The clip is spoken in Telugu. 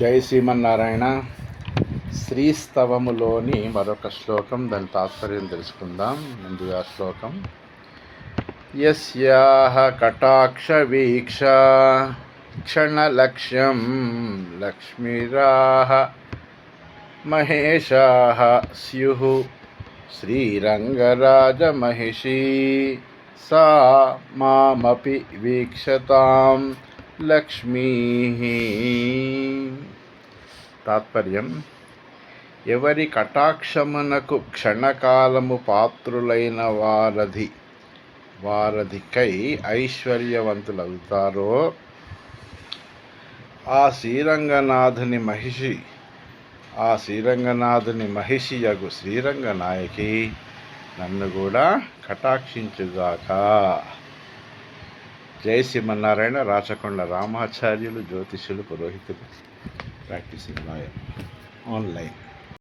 జై శ్రీమన్నారాయణ. శ్రీస్తవములోని మరొక శ్లోకం, దాని తాత్పర్యం తెలుసుకుందాం. ముందుగా శ్లోకం: యస్యాహ కటాక్ష వీక్ష క్షణలక్ష్యం లక్ష్మీరాహ మహేశాః స్యుః శ్రీరంగరాజమహిషీ సా మామపి వీక్షతాం లక్ష్మీ. తాత్పర్యం: ఎవరి కటాక్షమునకు క్షణకాలము పాత్రులైన వారధికై ఐశ్వర్యవంతులవుతారో ఆ శ్రీరంగనాథుని మహిషియగు శ్రీరంగనాయకి నన్ను కూడా కటాక్షించుగాక. జై శ్రీమన్నారాయణ. రాచకొండ రామాచార్యులు, జ్యోతిష్యులు, పురోహితులు, ప్రాక్టీసింగ్ లాయర్, ఆన్లైన్.